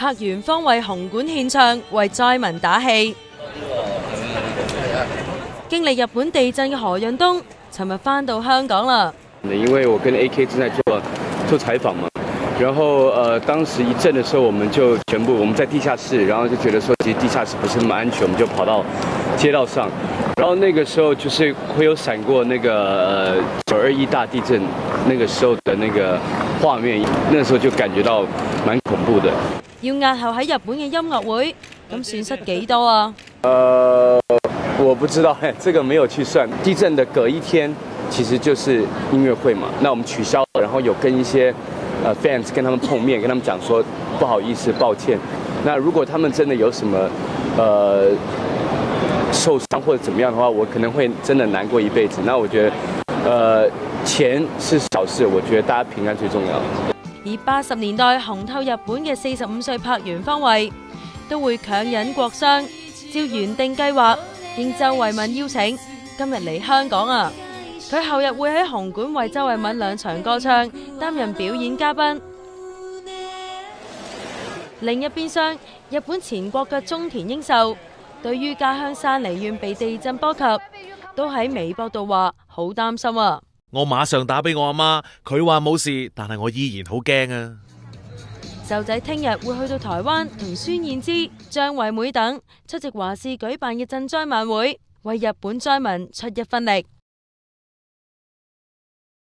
拍完方為紅館獻唱，為災民打氣。經歷日本地震嘅何潤東，尋日返到香港啦。因為我跟 AK 正在做採訪嘛，然後當時一震的時候，我們就全部我們在地下室，然後就覺得說其實地下室不是那麼安全，我們就跑到街道上，然後那個時候就是會有閃過那個921大地震那個時候的那個畫面，那時候就感覺到蠻恐怖的。要押後喺日本嘅音樂會，咁損失幾多啊？我不知道，這個沒有去算。地震的隔一天其實就是音樂會嘛，那我們取消，然後有跟一些fans 跟他們碰面，跟他們講說不好意思，抱歉。那如果他們真的有什麼受傷或者怎麼樣的話，我可能會真的難過一輩子。那我覺得錢是小事，我覺得大家平安最重要。以80年代紅透日本嘅45歲柏原芳惠，都會強忍國傷，照原定計劃應周慧敏邀請，今日嚟香港啊！佢後日會喺紅館為周慧敏2場歌唱，擔任表演嘉賓。另一邊廂，日本前國腳中田英壽對於家鄉山梨縣被地震波及，都喺微博度話好擔心啊！我馬上打俾我阿媽，佢話冇事，但係我依然好驚啊！壽仔聽日會去到台灣同孫燕姿、張惠妹等出席華視舉辦嘅賑災晚會，為日本災民出一分力。